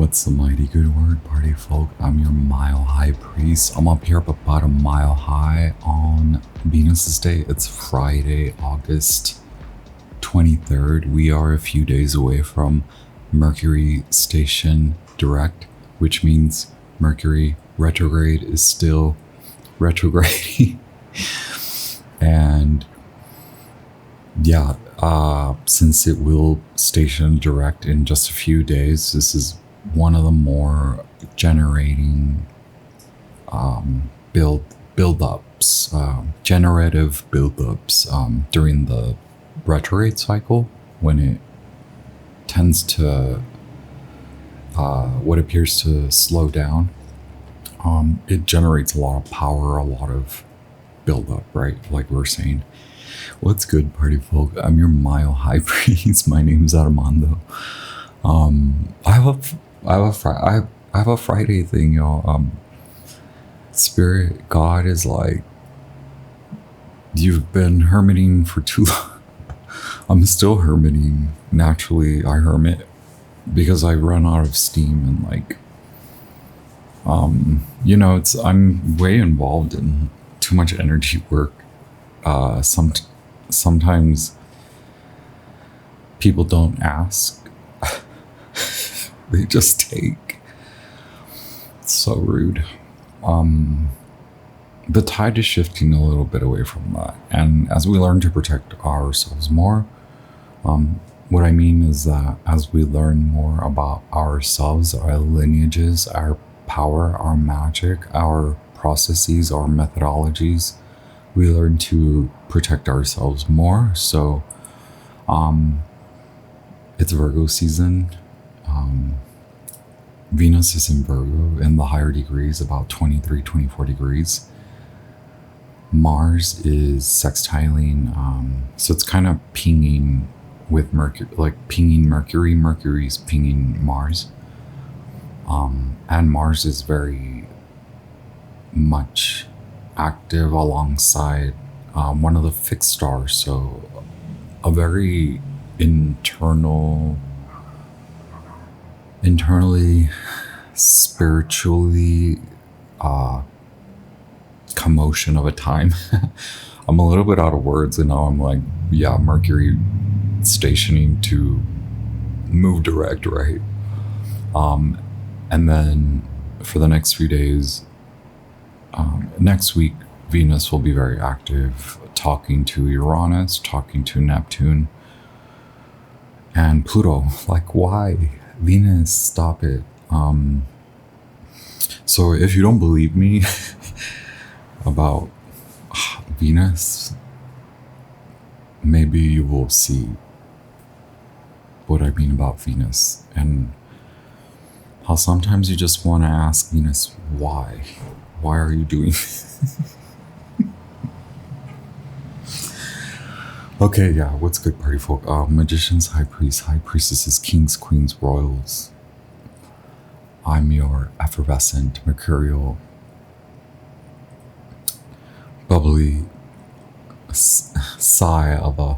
What's the mighty good word, party folk? I'm your mile high priest. I'm up here up about a mile high on Venus's day. It's Friday, August 23rd. We are a few days away from Mercury station direct, which means Mercury retrograde is still retrograding. And yeah, since it will station direct in just a few days, this is one of the more generating generative buildups during the retrograde cycle, when it tends to what appears to slow down. It generates a lot of power, a lot of buildup, right? Like we're saying. What's good, party folk? I'm your mile high priest. My name's Armando. I have a Friday thing, y'all. Spirit God is like, you've been hermiting for too long. I'm still hermiting. Naturally, I hermit because I run out of steam and like, I'm way involved in too much energy work. Sometimes people don't ask. They just take. It's so rude. The tide is shifting a little bit away from that. And as we learn to protect ourselves more, what I mean is that as we learn more about ourselves, our lineages, our power, our magic, our processes, our methodologies, we learn to protect ourselves more. So it's Virgo season. Venus is in Virgo in the higher degrees, about 23, 24 degrees. Mars is sextiling, so it's kind of pinging with Mercury, like pinging Mercury. Mercury's pinging Mars. And Mars is very much active alongside one of the fixed stars, so a very internally spiritually commotion of a time. I'm a little bit out of words, and now I'm like, yeah, Mercury stationing to move direct, right? And then for the next few days, next week, Venus will be very active, talking to Uranus, talking to Neptune, and Pluto. Like, why? Venus, stop it. So if you don't believe me about Venus, maybe you will see what I mean about Venus, and how sometimes you just want to ask Venus, why? Why are you doing this? Okay, yeah, what's good, party folk? Magicians, high priests, high priestesses, kings, queens, royals. I'm your effervescent, mercurial, bubbly sigh of a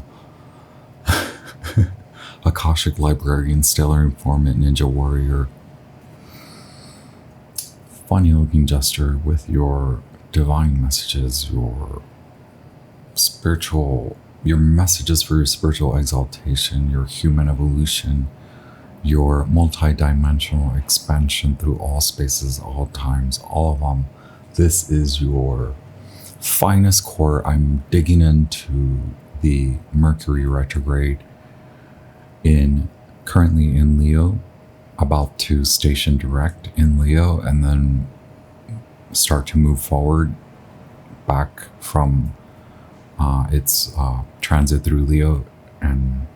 Akashic librarian, stellar informant, ninja warrior, funny looking gesture with your divine messages, your messages for your spiritual exaltation, your human evolution, your multi-dimensional expansion through all spaces, all times, all of them. This is your finest core. I'm digging into the Mercury retrograde currently in Leo, about to station direct in Leo, and then start to move forward back from its transit through Leo and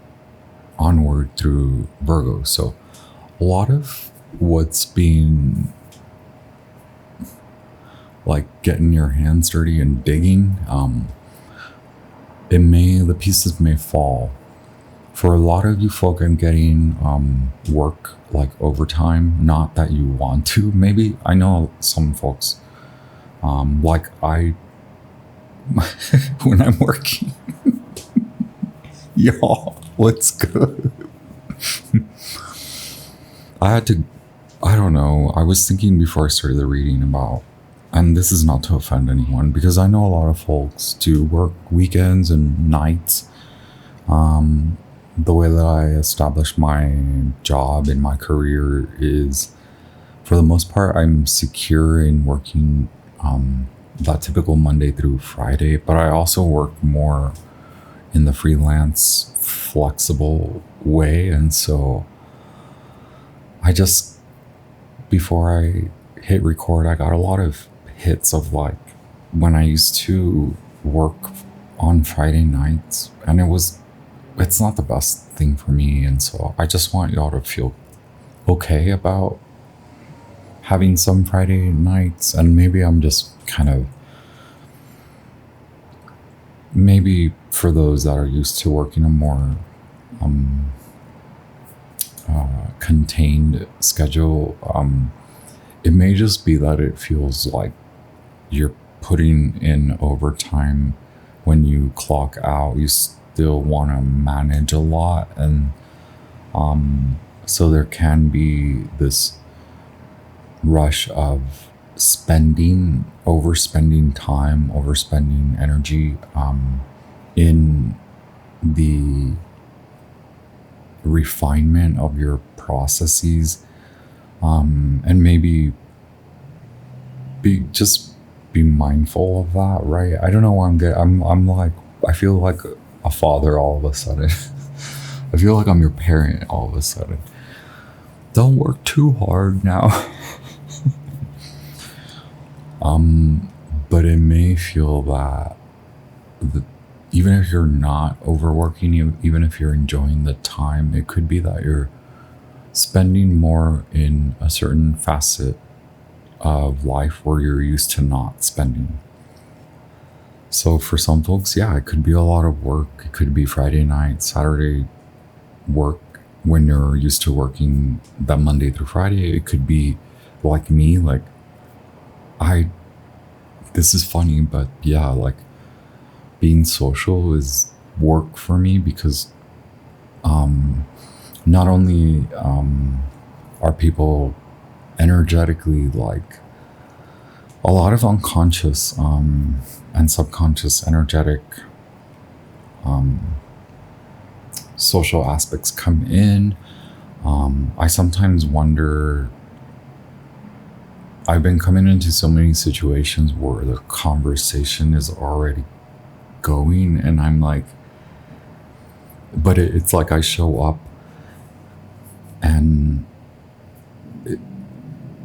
onward through Virgo. So a lot of what's being like getting your hands dirty and digging, the pieces may fall. For a lot of you folk, I'm getting work like overtime, not that you want to. Maybe I know some folks, like I, when I'm working, y'all, what's good? I had to I don't know. I was thinking before I started the reading about, and this is not to offend anyone because I know a lot of folks do work weekends and nights. The way that I established my job and my career is, for the most part, I'm secure in working that typical Monday through Friday, but I also work more in the freelance, flexible way. And so I just, before I hit record, I got a lot of hits of like when I used to work on Friday nights, and it's not the best thing for me. And so I just want y'all to feel okay about having some Friday nights. And maybe I'm just kind of, maybe for those that are used to working a more contained schedule, it may just be that it feels like you're putting in overtime when you clock out. You still want to manage a lot, and so there can be this rush of overspending time, overspending energy in the refinement of your processes, and maybe be mindful of that, right? I don't know why I'm like, I feel like a father all of a sudden. I feel like I'm your parent all of a sudden. Don't work too hard now. But it may feel that even if you're not overworking, even if you're enjoying the time, it could be that you're spending more in a certain facet of life where you're used to not spending. So for some folks, yeah, it could be a lot of work. It could be Friday night, Saturday work when you're used to working that Monday through Friday. It could be like me, like this is funny, but yeah, like being social is work for me because not only are people energetically like a lot of unconscious and subconscious energetic social aspects come in. I sometimes wonder, I've been coming into so many situations where the conversation is already going, and I'm like, but it's like I show up and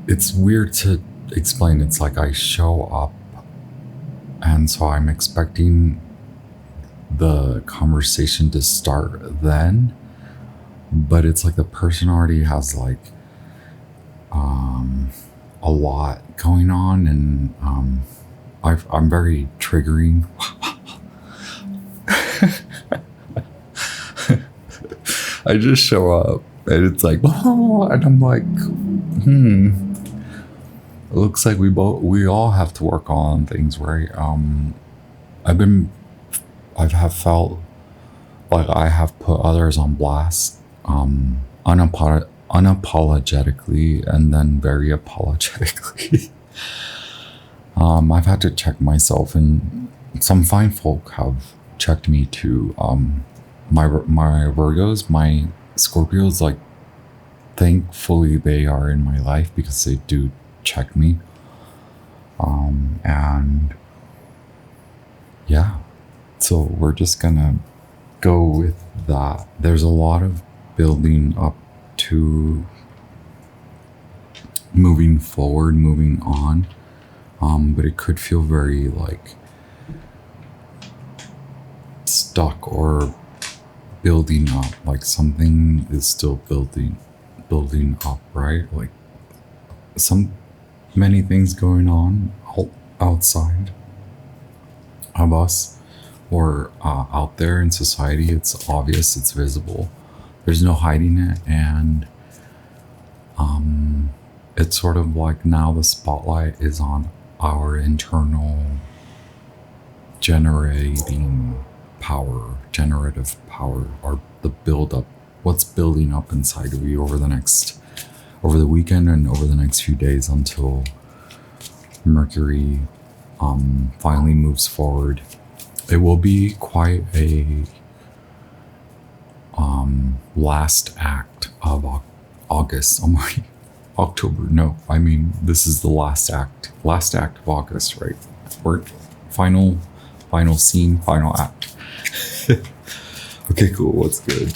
it's weird to explain. It's like I show up, and so I'm expecting the conversation to start then, but it's like the person already has like a lot going on, and I'm very triggering. I just show up and it's like, oh, and I'm like, it looks like we all have to work on things, right? I have felt like I have put others on blast, unapologetically, and then very apologetically. I've had to check myself, and some fine folk have checked me too. My Virgos, my Scorpios, like, thankfully they are in my life because they do check me. And yeah, so we're just gonna go with that. There's a lot of building up to moving forward, moving on. But it could feel very like stuck or building up, like something is still building up, right? Like many things going on outside of us or out there in society. It's obvious, it's visible. There's no hiding it, and it's sort of like now the spotlight is on our internal generative power, or the build up, what's building up inside of you over the next over the weekend and over the next few days until Mercury finally moves forward. It will be quite a last act of August. I'm already October. No, I mean this is the last act of August, right? We're final scene, final act. Okay, cool. What's good?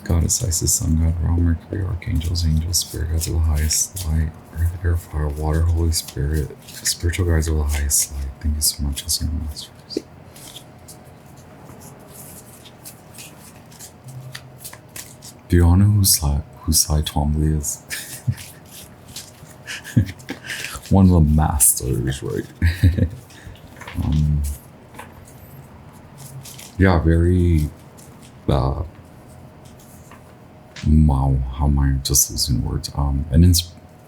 Goddess Isis, Sun God, Ra, Mercury, Archangels, Angels, Spirit Guides of the highest light, Earth, Air, Fire, Water, Holy Spirit, Spiritual Guides of the highest light. Thank you so much, Ascended Masters. Do you all know who Cy Twombly is? One of the masters, right? Yeah, very wow, how am I just losing words? An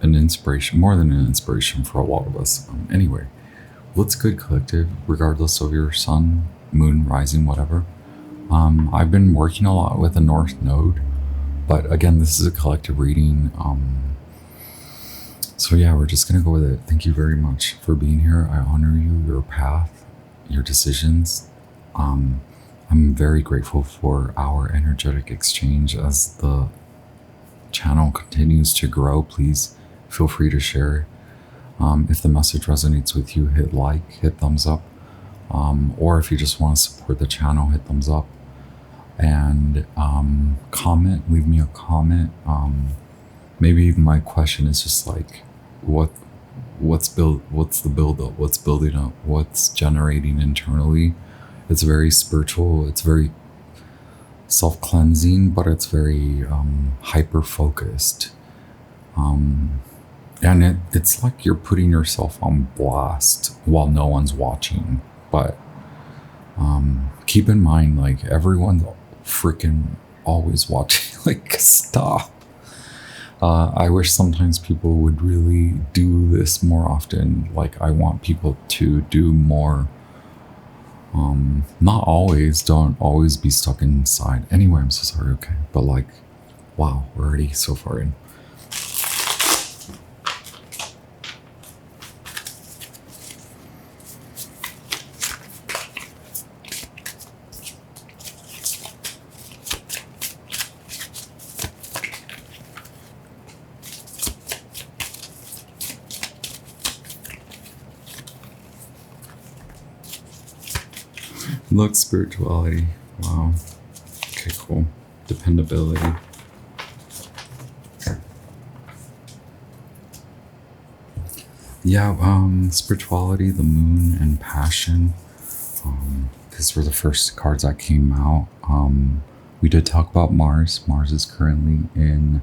inspiration, more than an inspiration for a lot of us. Anyway, what's good, collective, regardless of your sun, moon, rising, whatever. I've been working a lot with the North Node, but again, this is a collective reading. So yeah, we're just gonna go with it. Thank you very much for being here. I honor you, your path, your decisions. I'm very grateful for our energetic exchange as the channel continues to grow. Please feel free to share. If the message resonates with you, hit like, hit thumbs up. Or if you just want to support the channel, hit thumbs up. And comment, leave me a comment. Maybe my question is just like, what's the build up? What's building up? What's generating internally? It's very spiritual. It's very self-cleansing, but it's very hyper-focused. And it's like you're putting yourself on blast while no one's watching. But keep in mind, like, everyone's freaking always watching. Like, stop. I wish sometimes people would really do this more often. Like, I want people to do more. Not always, don't always be stuck inside. Anyway, I'm so sorry, okay? But like, wow, we're already so far in. Look, spirituality. Wow. Okay, cool. Dependability. Yeah, spirituality, the moon, and passion. These were the first cards that came out. We did talk about Mars. Mars is currently in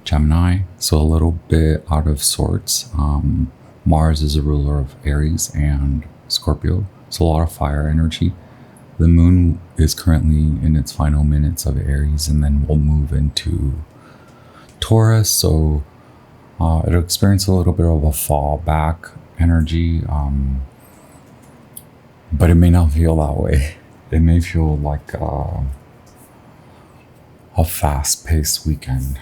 Gemini, so a little bit out of sorts. Mars is a ruler of Aries and Scorpio. So a lot of fire energy. The moon is currently in its final minutes of Aries, and then we'll move into Taurus. So it'll experience a little bit of a fallback energy, but it may not feel that way. It may feel like a fast-paced weekend.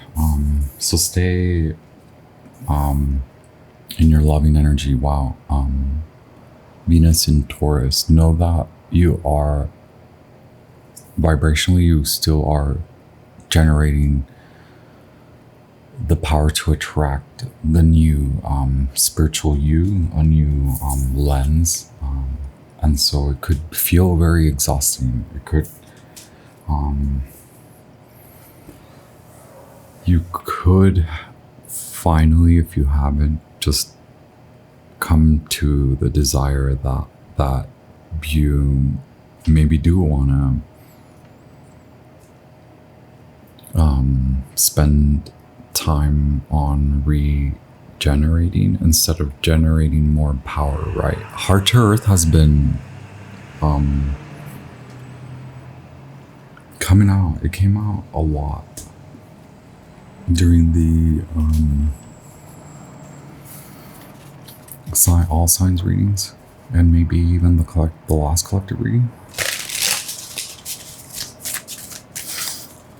So stay in your loving energy. Wow. Venus in Taurus, know that you are vibrationally, you still are generating the power to attract the new spiritual you, a new lens. And so it could feel very exhausting. It could, you could finally, if you haven't, just come to the desire that you maybe do want to spend time on regenerating instead of generating more power, right? Heart to Earth has been coming out. It came out a lot during the all signs readings, and maybe even the last collective reading.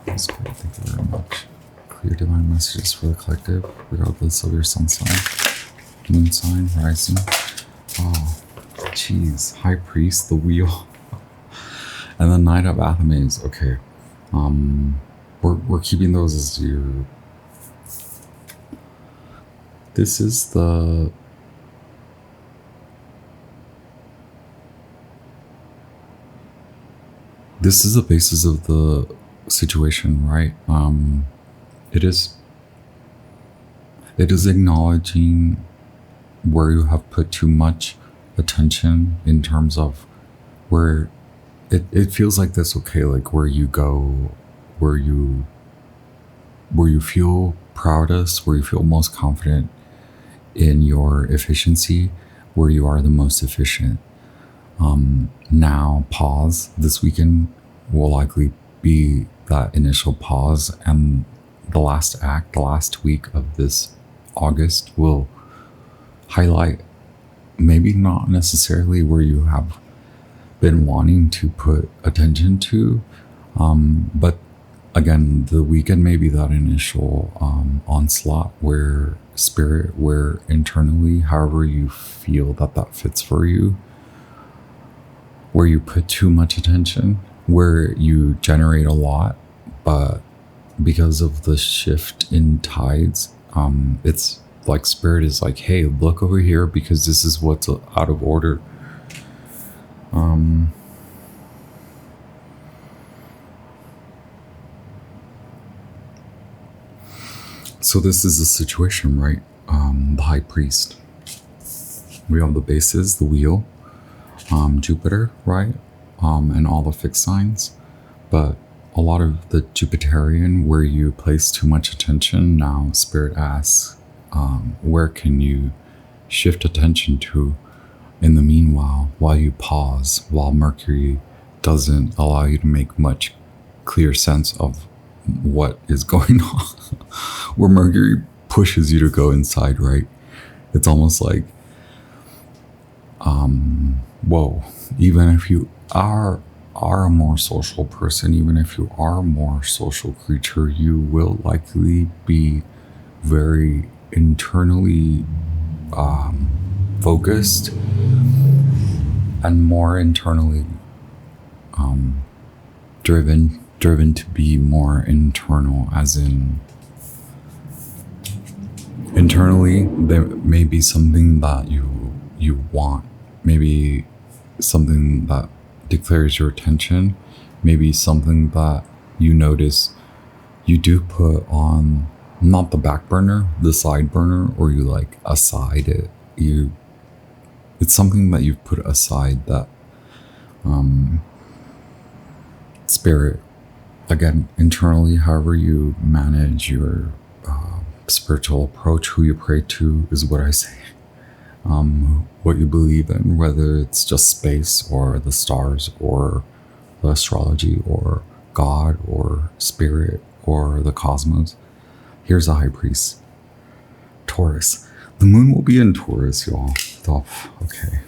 That's good. Thank you very much. clear divine messages for the collective, regardless of your sun sign, moon sign, rising. Oh, jeez. High Priest, the wheel. And the Knight of Athames. Okay. We're keeping those as your... This is the... This is the basis of the situation, right? It is acknowledging where you have put too much attention in terms of where it feels like this, okay, like where you go, where you feel proudest, where you feel most confident in your efficiency, where you are the most efficient. Now pause. This weekend will likely be that initial pause, and the last act, the last week of this August will highlight maybe not necessarily where you have been wanting to put attention to, but again, the weekend may be that initial onslaught where spirit, where internally, however you feel that fits for you, where you put too much attention, where you generate a lot, but because of the shift in tides, it's like spirit is like, hey, look over here because this is what's out of order. So this is the situation, right? The High Priest. We have the bases, the wheel, Jupiter, right? And all the fixed signs. But a lot of the Jupiterian, where you place too much attention, now Spirit asks, where can you shift attention to in the meanwhile, while you pause, while Mercury doesn't allow you to make much clear sense of what is going on, where Mercury pushes you to go inside, right? It's almost like, whoa, even if you are a more social person, even if you are a more social creature, you will likely be very internally focused and more internally driven to be more internal, as in internally there may be something that you want, maybe something that declares your attention, maybe something that you notice you do put on, not the back burner, the side burner, or you like aside it. It's something that you've put aside that spirit, again, internally, however you manage your spiritual approach, who you pray to is what I say. What you believe in, whether it's just space or the stars or the astrology or God or spirit or the cosmos. Here's a High Priest. Taurus. The moon will be in Taurus, y'all. Okay.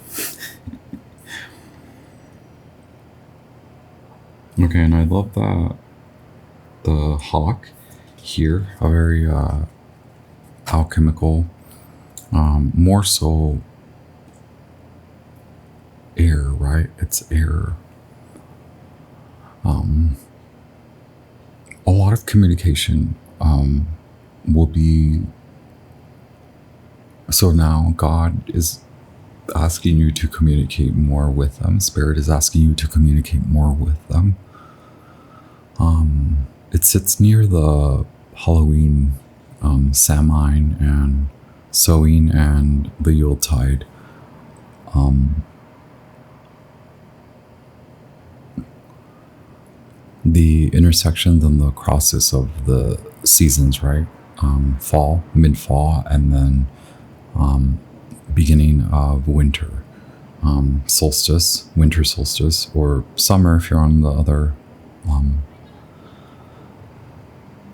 Okay, and I love that the hawk here, a very alchemical, more so air, right? It's air. A lot of communication will be... So now God is asking you to communicate more with them. Spirit is asking you to communicate more with them. It sits near the Halloween Samhain and Sowing and the Yuletide. The intersections and the crosses of the seasons, right? Fall, mid-fall, and then beginning of winter. Solstice, winter solstice, or summer if you're on the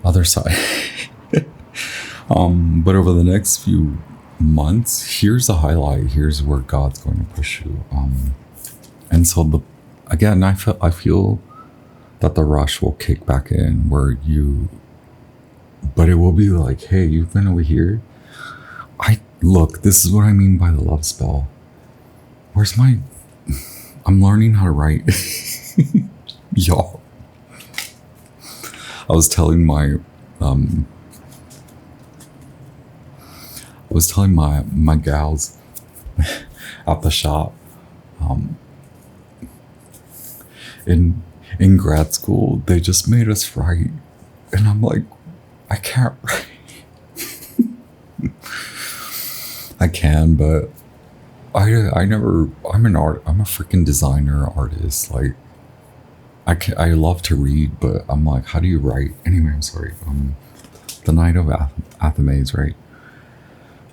other side. But over the next few months, here's the highlight. Here's where God's going to push you. And so again, I feel that the rush will kick back in, where you But it will be like, hey, you've been over here. I look, this is what I mean by the love spell. Where's my I'm learning how to write. Y'all. I was telling my um I was telling my gals at the shop, um in grad school, they just made us write. And I'm like, I can't write. I can, but I never, I'm a freaking designer artist. Like, I love to read, but I'm like, how do you write? Anyway, I'm sorry. The Night of Athames, right?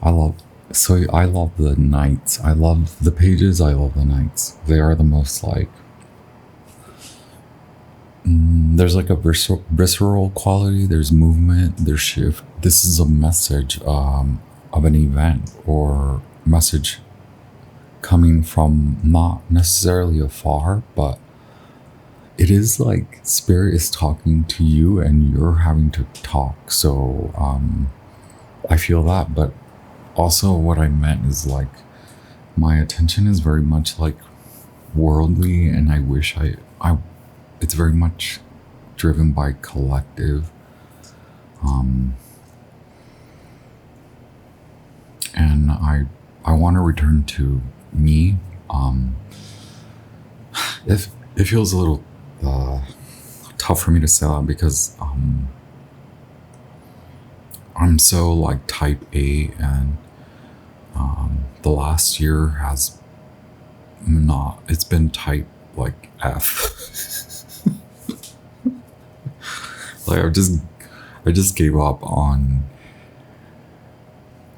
I love the nights. I love the pages. I love the nights. They are the most like, there's like a visceral quality. There's movement. There's shift. This is a message of an event or message coming from not necessarily afar, but it is like spirit is talking to you and you're having to talk. So I feel that, but also what I meant is like my attention is very much like worldly, and I wish I it's very much driven by collective, and I want to return to me. It feels a little tough for me to say that because I'm so like type A, and the last year has not, it's been type like F. Like I just gave up on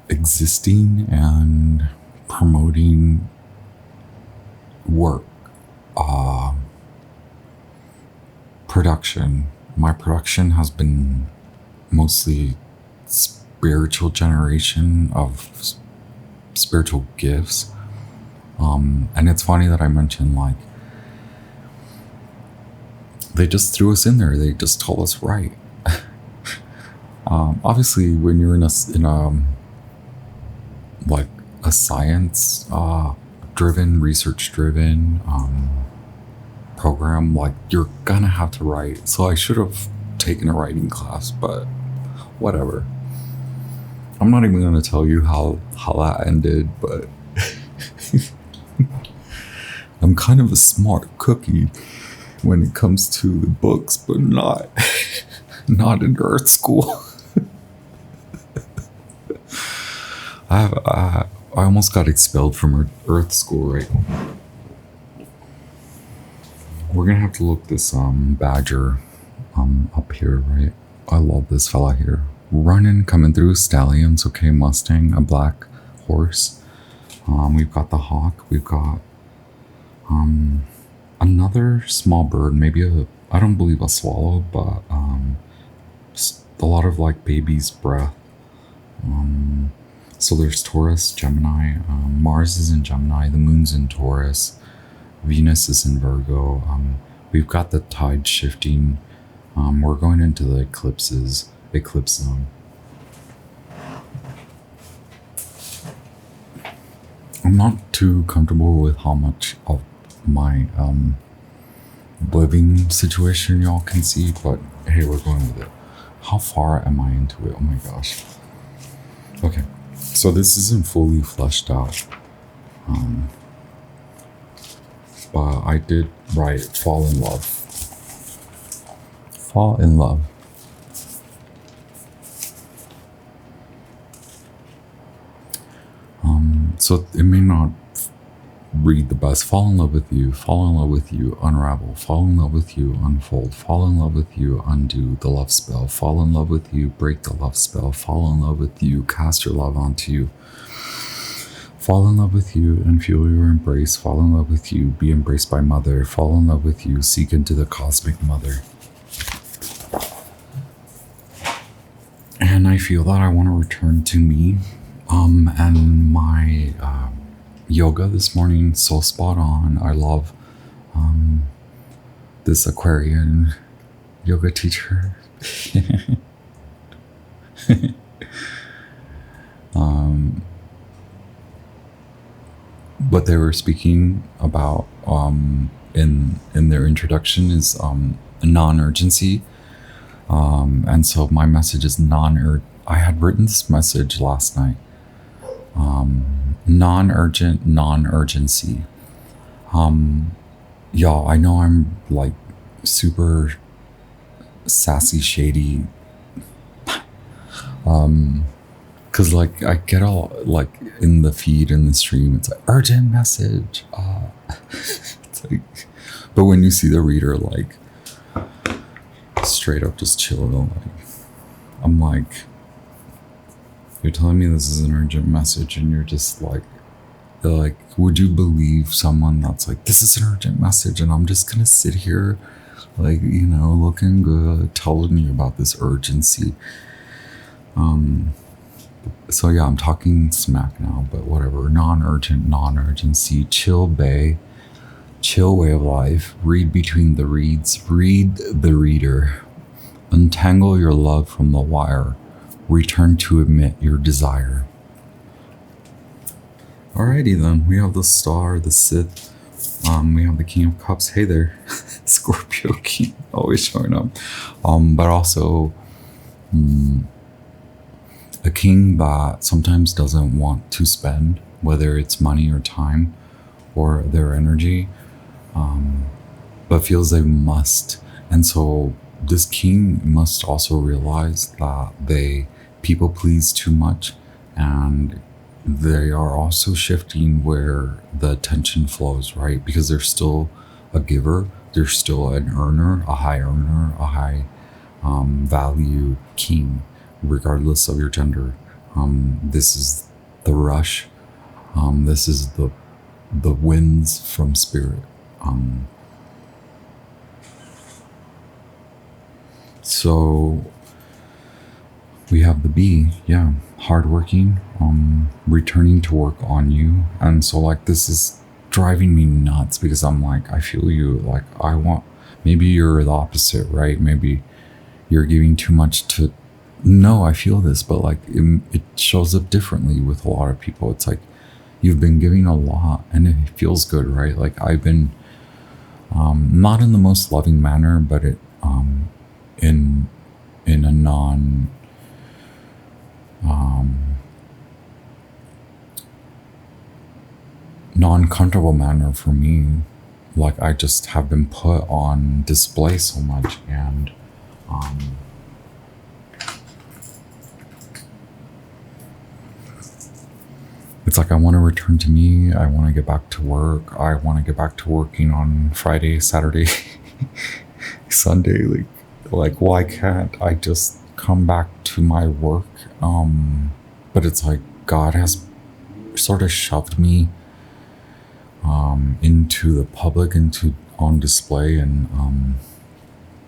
existing and promoting work, production. My production has been mostly spiritual generation of spiritual gifts. And it's funny that I mentioned like they just threw us in there. They just told us right. Obviously, when you're in a like a science driven, research driven program, like you're gonna have to write. So I should have taken a writing class, but whatever. I'm not even gonna tell you how that ended, but I'm kind of a smart cookie when it comes to the books, but not in art school. I almost got expelled from Earth school, right? We're gonna have to look this badger up here, right? I love this fella here. Running, coming through, stallions, okay, Mustang, a black horse. We've got the hawk, we've got another small bird, maybe I don't believe a swallow, but a lot of like baby's breath. So there's Taurus, Gemini, Mars is in Gemini, the moon's in Taurus, Venus is in Virgo. We've got the tide shifting. We're going into the eclipse zone. I'm not too comfortable with how much of my living situation y'all can see, but hey, we're going with it. How far am I into it? Oh my gosh. Okay, so this isn't fully fleshed out, but I did write fall in love. Fall in love. So it may not read the best. Fall in love with you, unravel. Fall in love with you, unfold. Fall in love with you, undo the love spell. Fall in love with you, break the love spell. Fall in love with you, cast your love onto you. Fall in love with you and feel your embrace. Fall in love with you, be embraced by mother. Fall in love with you, seek into the cosmic mother. And I feel that I want to return to me. And my yoga this morning, so spot on. I love this Aquarian yoga teacher. What they were speaking about in their introduction is non-urgency. And so my message is I had written this message last night. Non-urgent, non-urgency. Y'all, I know I'm like super sassy, shady. Cause like I get all like in the feed in the stream, it's like urgent message. It's like, but when you see the reader like straight up just chill, like I'm like, you're telling me this is an urgent message, and you're just like, would you believe someone that's like, this is an urgent message, and I'm just gonna sit here, like, you know, looking good, telling you about this urgency. So yeah, I'm talking smack now, but whatever. Non-urgent, non-urgency, chill bay, chill way of life, read between the reads, read the reader, untangle your love from the wire, return to admit your desire. Alrighty then, we have the Star, the Sith, we have the King of Cups. Hey there, Scorpio King, always showing up. But also, a king that sometimes doesn't want to spend, whether it's money or time or their energy, but feels they must. And so this king must also realize that they people please too much, and they are also shifting where the attention flows, right? Because they're still a giver, they're still an earner, a high value king, regardless of your gender. This is the rush. This is the winds from spirit. So we have the bee, yeah, hardworking, returning to work on you. And so like this is driving me nuts, because I'm like, I feel you, like maybe you're the opposite, right? Maybe you're giving too much to, no, I feel this, but like it shows up differently with a lot of people. It's like you've been giving a lot and it feels good, right? Like I've been not in the most loving manner, but it in a non-comfortable manner for me. Like I just have been put on display so much, and it's like I want to return to me. I want to get back to work. I want to get back to working on Friday, Saturday, Sunday. Like why can't I just come back to my work? But it's like God has sort of shoved me into the public, on display, and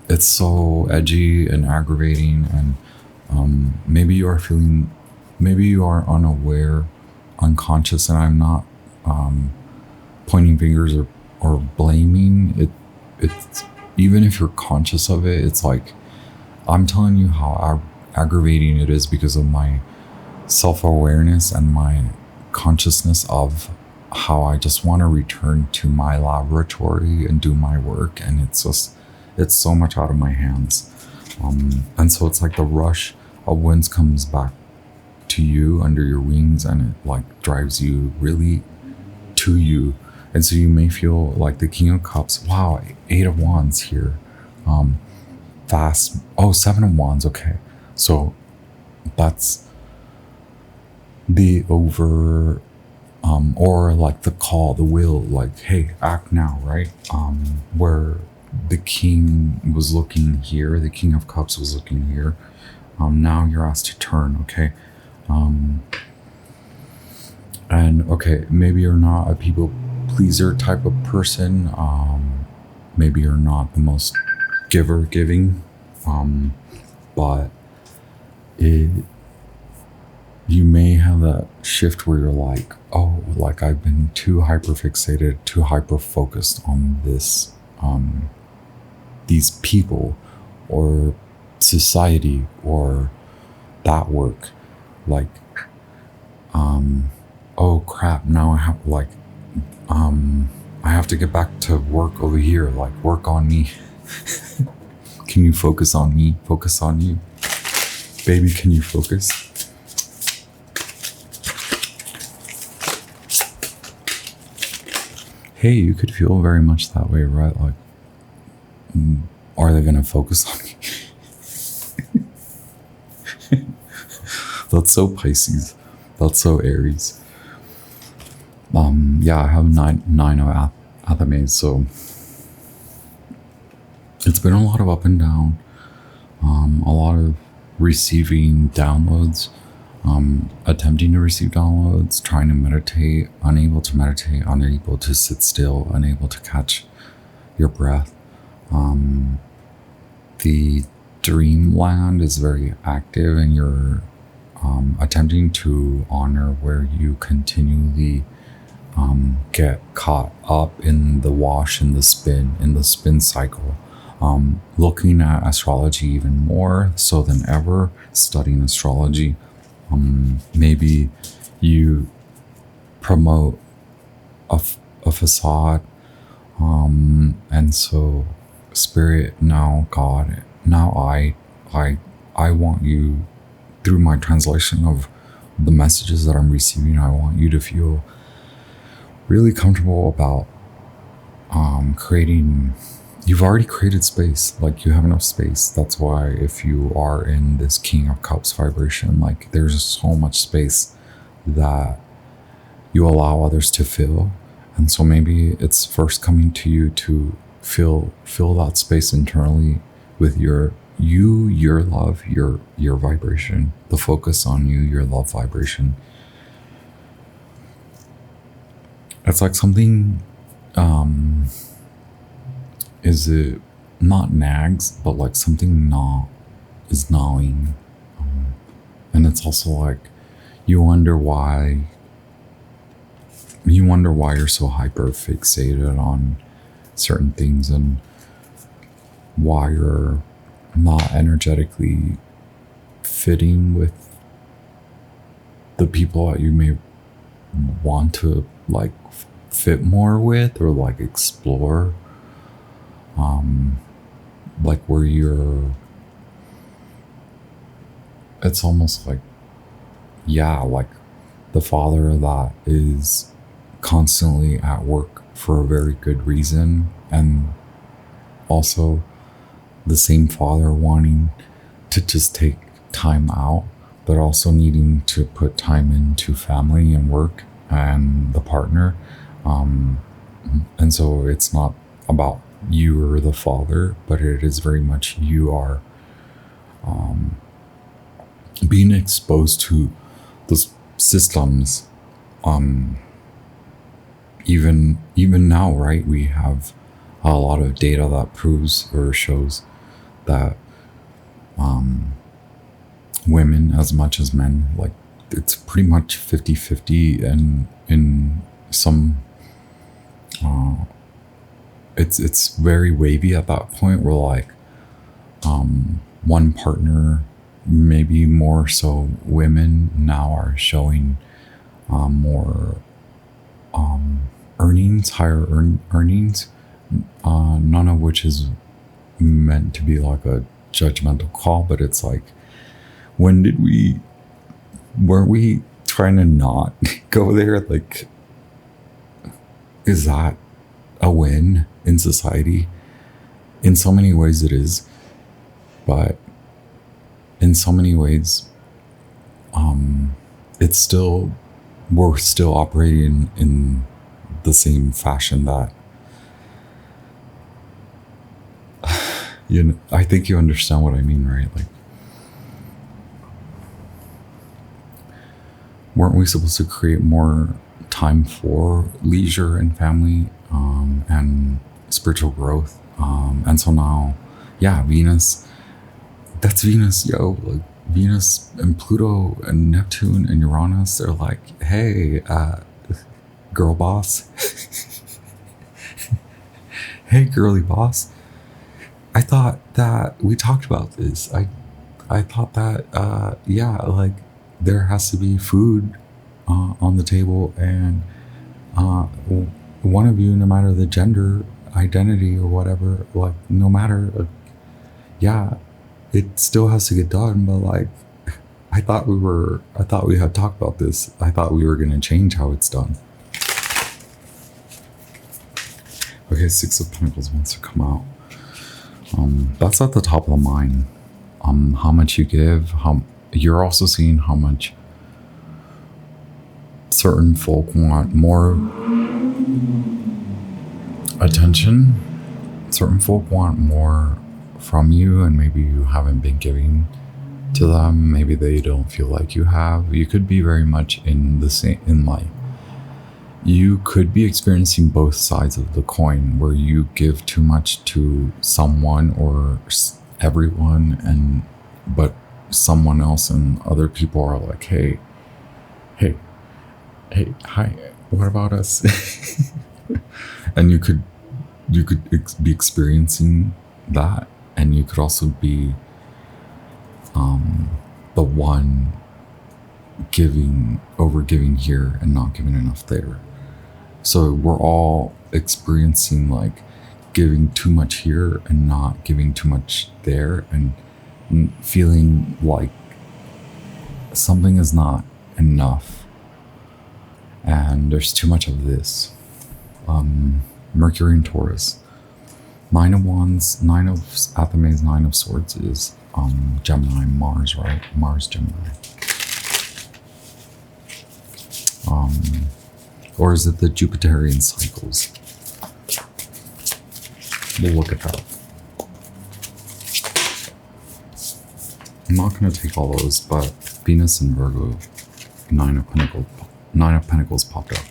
it's so edgy and aggravating. And maybe you are unaware, unconscious, and I'm not pointing fingers or blaming it. It's even if you're conscious of it, it's like I'm telling you how aggravating it is because of my self-awareness and my consciousness of how I just want to return to my laboratory and do my work, and it's so much out of my hands. And so it's like the rush of winds comes back to you under your wings, and it like drives you really to you. And so you may feel like the King of Cups, wow, 8 of Wands here, fast, 7 of Wands, okay, so that's the over, or like the call, the will, like, hey, act now, right? Where the king was looking here, the King of Cups was looking here, now you're asked to turn, okay? And okay, maybe you're not a people pleaser type of person, maybe you're not the most giving, but you may have that shift where you're like, oh, like I've been too hyper fixated, too hyper focused on this, these people or society or that work. Like, oh crap, now I have like, I have to get back to work over here, like work on me. Can you focus on me? Focus on you. Baby, can you focus? Hey, you could feel very much that way, right? Like, are they gonna focus on me? That's so Pisces. That's so Aries. Yeah, I have nine of Athames, so it's been a lot of up and down, a lot of receiving downloads, attempting to receive downloads, trying to meditate, unable to sit still, unable to catch your breath. The dreamland is very active, and you're attempting to honor where you continually get caught up in the wash, in the spin cycle. Looking at astrology even more so than ever, studying astrology. Maybe you promote a facade, and so spirit, now God, now I want you, through my translation of the messages that I'm receiving, I want you to feel really comfortable about creating. You've already created space, like you have enough space. That's why if you are in this King of Cups vibration, like there's so much space that you allow others to fill. And so maybe it's first coming to you to fill that space internally with your love, your vibration, the focus on you, your love vibration. It's like something, is it not nags, but like something is gnawing. And it's also like, you wonder why you're so hyper fixated on certain things, and why you're not energetically fitting with the people that you may want to like fit more with, or like explore, like where it's almost like, yeah, like the father that is constantly at work for a very good reason, and also the same father wanting to just take time out, but also needing to put time into family and work and the partner. And so it's not about you or the father, but it is very much you are being exposed to those systems. Even now, right, we have a lot of data that proves or shows that women as much as men, like it's pretty much 50-50, and in some it's very wavy at that point, where like one partner, maybe more so women now, are showing more earnings, higher earnings, none of which is meant to be like a judgmental call, but it's like, weren't we trying to not go there? Like, is that a win in society? In so many ways it is, but in so many ways we're still operating in the same fashion that I think you understand what I mean, right? Like, weren't we supposed to create more time for leisure and family, and spiritual growth? And so now, yeah, Venus, that's Venus, yo. Like, Venus and Pluto and Neptune and Uranus, they're like, hey, girl boss. Hey, girly boss. I thought that we talked about this. I thought that, yeah, like there has to be food on the table, and one of you, no matter the gender identity or whatever, like no matter, yeah, it still has to get done. But like, I thought we had talked about this. I thought we were going to change how it's done. Okay, Six of Pentacles wants to come out. That's at the top of the mind. How much you give, how you're also seeing how much certain folk want more attention. Certain folk want more from you, and maybe you haven't been giving to them. Maybe they don't feel like you have. You could be very much in the same, in life. You could be experiencing both sides of the coin, where you give too much to someone or everyone, and but someone else and other people are like, hey, hey, hey, hi, what about us? And you could be experiencing that, and you could also be the one over giving here and not giving enough there. So we're all experiencing like giving too much here and not giving too much there, and feeling like something is not enough and there's too much of this. Mercury and Taurus. Nine of Wands, at the maze, Nine of Swords is Gemini, Mars, right? Mars, Gemini. Or is it the Jupiterian cycles? We'll look at that. I'm not going to take all those, but Venus and Virgo, Nine of Pentacles popped up.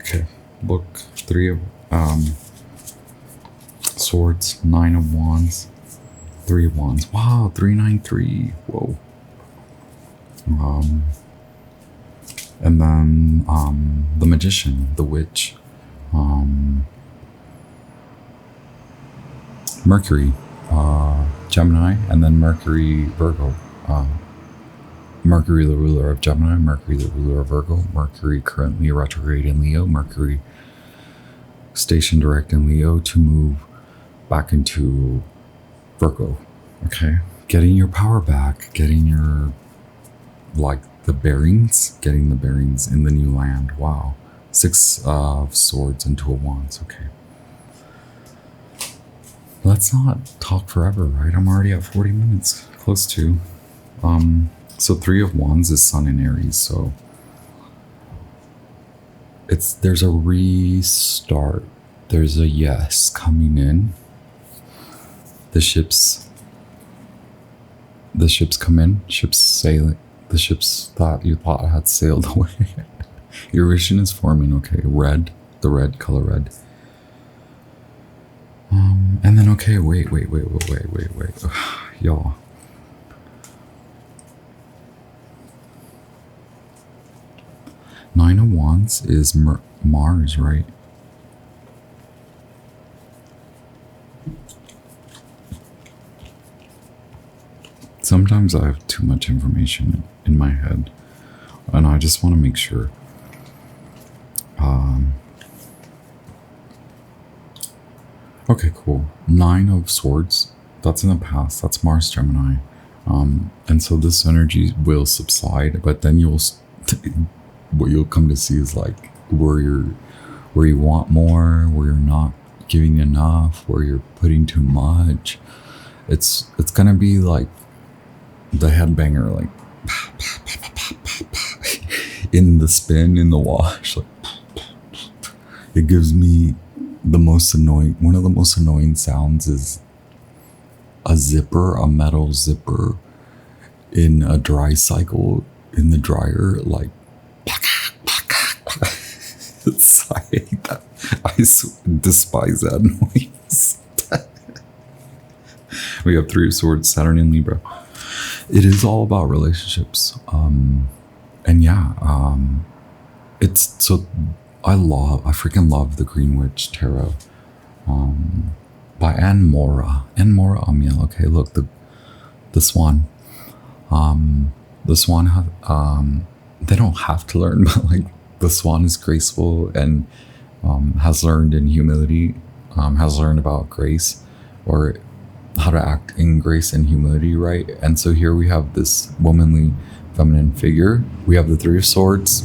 Okay, look, Three of Swords, Nine of Wands, Three of Wands. Wow, 393. Whoa. And then the Magician, the Witch, Mercury, Gemini, and then Mercury, Virgo. Mercury, the ruler of Gemini, Mercury, the ruler of Virgo, Mercury currently retrograde in Leo, Mercury stationed direct in Leo to move back into Virgo. Okay, getting your power back, getting your, like, getting the bearings in the new land. Wow. Six of Swords and Two of Wands. Okay. Let's not talk forever, right? I'm already at 40 minutes, close to. So Three of Wands is Sun in Aries, so there's a restart. There's a yes coming in. The ships come in, ships sailing. The ships that you thought had sailed away. Your vision is forming, okay. Red, the red, color red. And then, okay, wait. Y'all. Nine of Wands is Mars, right? Sometimes I have too much information in my head, and I just want to make sure. Okay, cool. Nine of Swords, that's in the past. That's Mars, Gemini. And so this energy will subside, but then what you'll come to see is like where you want more, where you're not giving enough, where you're putting too much. It's gonna be like the headbanger, like in the spin, in the wash, like it gives me one of the most annoying sounds is a zipper, a metal zipper in a dry cycle in the dryer, like it's, I hate that. I despise that noise. We have Three of Swords, Saturn in Libra. It is all about relationships. And yeah, it's so I freaking love the Green Witch Tarot. By Anne Mora. Anne Mora Amiel. Okay, look, the swan. The swan they don't have to learn, but like the swan is graceful and has learned in humility, has learned about grace, or how to act in grace and humility, right? And so here we have this womanly feminine figure. We have the Three of Swords,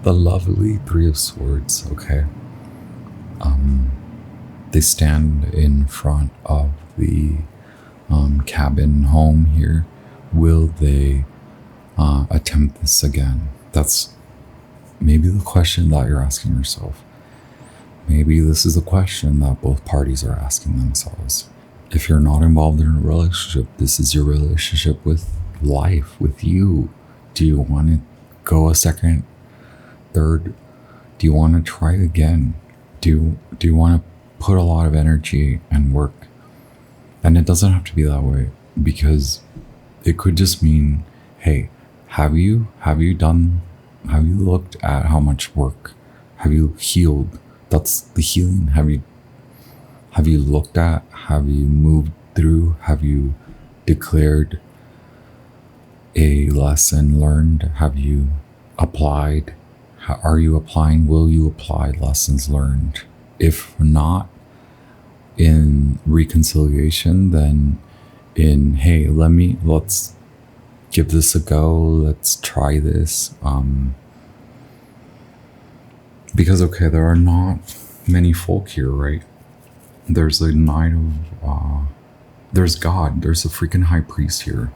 the lovely Three of Swords. Okay, they stand in front of the cabin home here. Will they attempt this again? That's maybe the question that you're asking yourself. Maybe this is a question that both parties are asking themselves. If you're not involved in a relationship, this is your relationship with life, with you. Do you want to go a second, third? Do you want to try again? Do you want to put a lot of energy and work? And it doesn't have to be that way, because it could just mean, hey, have you looked at how much work? Have you healed? That's the healing. Have you looked at? Have you moved through? Have you declared a lesson learned? Have you applied? Are you applying? Will you apply lessons learned? If not in reconciliation, then in, hey, let's give this a go. Let's try this. Because, okay, there are not many folk here, right? There's a knight of, there's God. There's a freaking high priest here.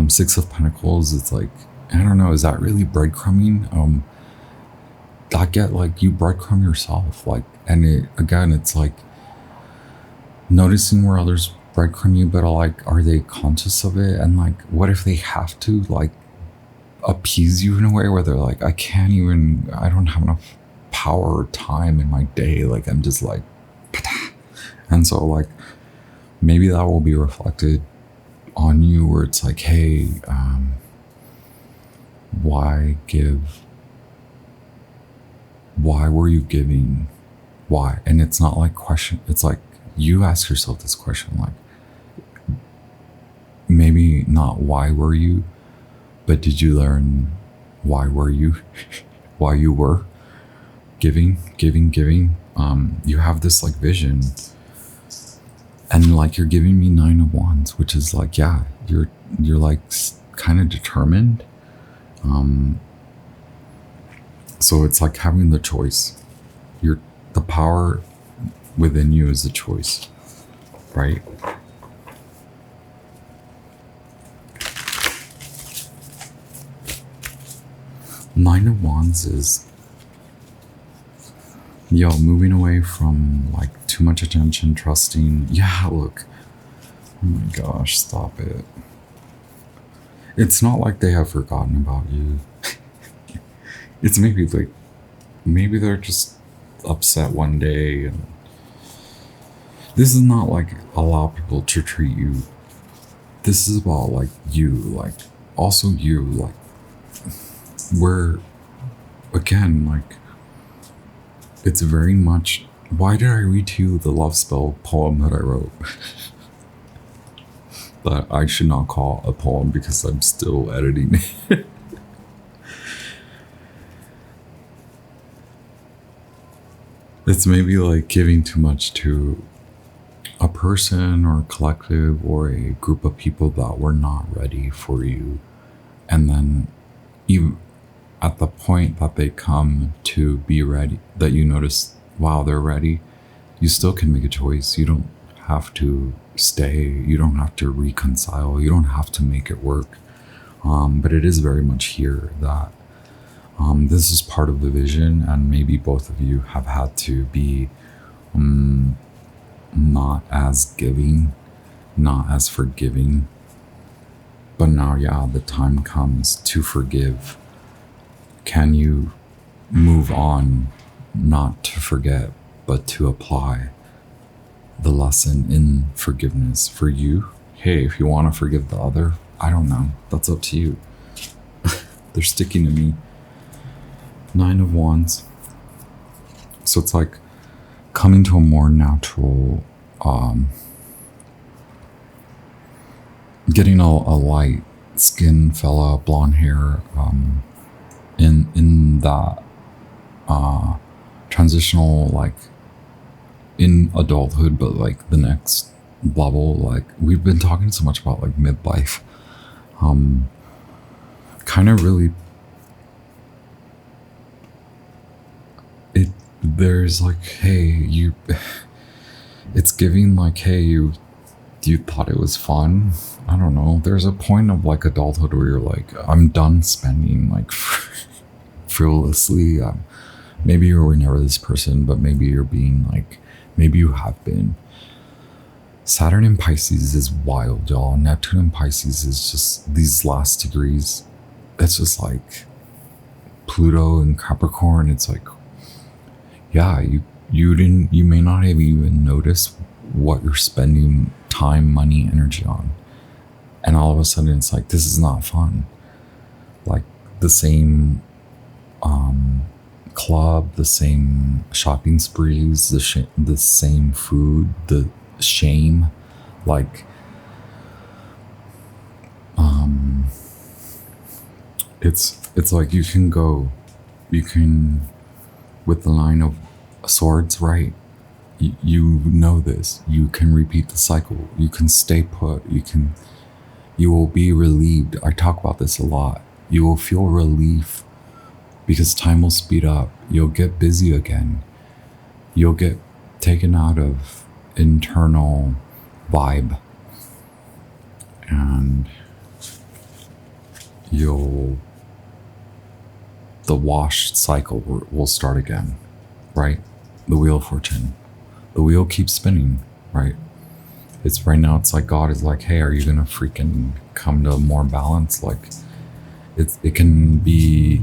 Six of Pentacles. It's like, I don't know, is that really breadcrumbing? I get like you breadcrumb yourself, like, and it's like noticing where others breadcrumb you, but like, are they conscious of it? And like, what if they have to like appease you in a way where they're like, I don't have enough power or time in my day, like I'm just like, and so like maybe that will be reflected on you, where it's like, hey, why were you giving? Why? And it's not like question, it's like you ask yourself this question, like maybe not why were you, but did you learn why were you why you were giving. You have this like vision, and like you're giving me Nine of Wands, which is like, yeah, you're like kind of determined. So it's like having the choice. The power within you is the choice, right? Nine of Wands is, moving away from like too much attention, trusting. Yeah, look. Oh my gosh, stop it. It's not like they have forgotten about you. It's maybe they're just upset one day, and this is not like allow people to treat you. This is about like you, like also you, like where again, like it's very much, why did I read to you the love spell poem that I wrote? That I should not call a poem because I'm still editing it. It's maybe like giving too much to a person or a collective or a group of people that were not ready for you. And then even at the point that they come to be ready, that you notice, wow, they're ready, you still can make a choice. You don't have to stay. You don't have to reconcile. You don't have to make it work. But it is very much here that this is part of the vision, and maybe both of you have had to be not as giving, not as forgiving. But now, yeah, the time comes to forgive. Can you move on, not to forget, but to apply the lesson in forgiveness for you? Hey, if you want to forgive the other, I don't know. That's up to you. They're sticking to me. 9 of Wands. So it's like coming to a more natural, getting a light skin fella, blonde hair, in that transitional, like in adulthood, but like the next level. Like we've been talking so much about like midlife, kind of really there's like, hey, it's giving like, hey, you thought it was fun. I don't know, there's a point of like adulthood where you're like, I'm done spending like frivolously. Maybe you were never this person, but maybe you're being like, maybe you have been. Saturn in Pisces is wild, y'all. Neptune in Pisces is just these last degrees. It's just like Pluto and Capricorn. It's like, yeah, you may not have even noticed what you're spending time, money, energy on. And all of a sudden it's like, this is not fun. Like the same club, the same shopping sprees, the same food, the shame, like it's like you can with the 9 of Swords, right? You know this. You can repeat the cycle. You can stay put. You will be relieved. I talk about this a lot. You will feel relief because time will speed up. You'll get busy again. You'll get taken out of internal vibe, and the wash cycle will start again, right? The wheel of fortune. The wheel keeps spinning, right? It's right now, it's like God is like, hey, are you gonna freaking come to more balance? Like it can be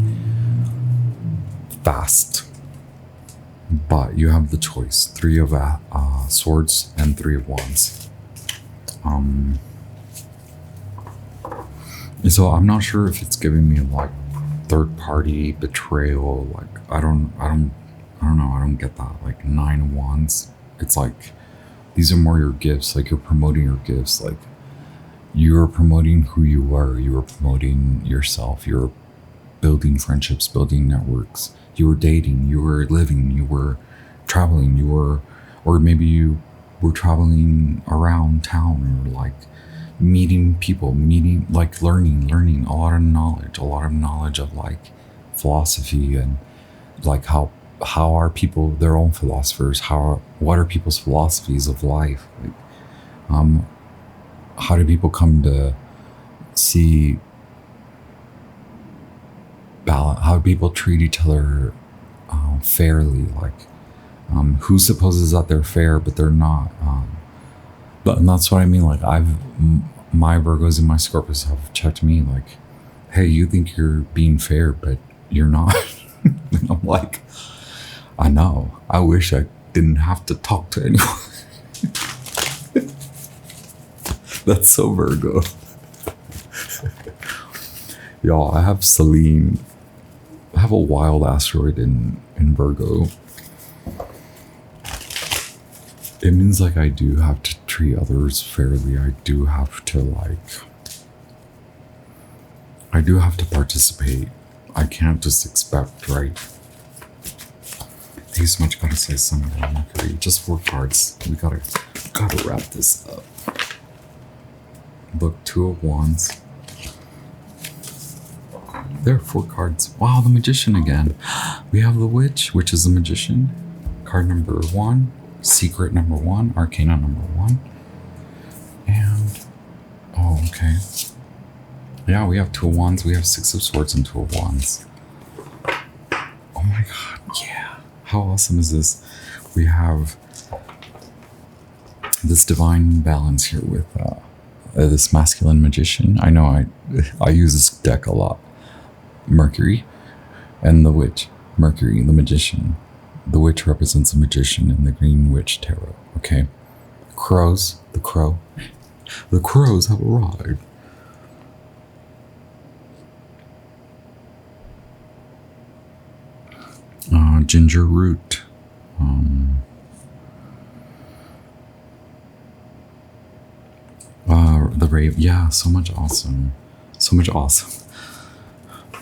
fast, but you have the choice. 3 of Swords and 3 of Wands. So I'm not sure if it's giving me like third party betrayal. Like I don't know. I don't get that. Like 9 of Wands. It's like these are more your gifts. Like you're promoting your gifts. Like you're promoting who you were. You were promoting yourself. You're building friendships, building networks. You were dating. You were living. You were traveling. Or maybe you were traveling around town, or like meeting people, like learning a lot of knowledge of like philosophy, and like how are people their own philosophers, what are people's philosophies of life, like how do people come to see balance, how do people treat each other fairly, like who supposes that they're fair but they're not, and that's what I mean. Like my Virgos and my Scorpios have checked me like, hey, you think you're being fair, but you're not. And I'm like, I know. I wish I didn't have to talk to anyone. That's so Virgo. Y'all, I have Selene. I have a wild asteroid in Virgo. It means like I do have to treat others fairly. I do have to participate. I can't just expect, right? Thank you so much. Gotta say Sun and Mercury. Just 4 cards. We gotta wrap this up. Look, 2 of Wands. There are 4 cards. Wow, the Magician again. We have the Witch, which is the Magician. Card number 1. Secret number 1. Arcana number 1. And oh, okay. Yeah, we have 2 of Wands. We have 6 of Swords and 2 of Wands. Oh my god, yeah. How awesome is this? We have this divine balance here with this masculine magician. I know I use this deck a lot. Mercury and the Witch. Mercury, the magician. The Witch represents a magician in the Green Witch Tarot. Okay. Crows. The crow. The crows have arrived. ginger root. The rave. Yeah, so much awesome. So much awesome.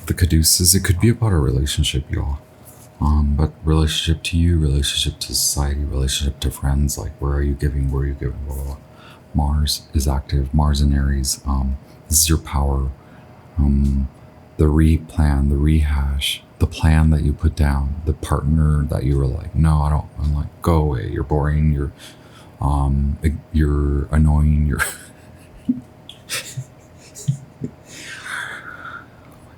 The caduceus, it could be about a relationship, y'all. But relationship to you, relationship to society, relationship to friends, like where are you giving, where are you giving, blah, blah, blah. Mars is active, Mars in Aries. This is your power. The replan, the rehash, the plan that you put down, the partner that you were like, no, I don't, I'm like, go away, you're boring, you're annoying, you're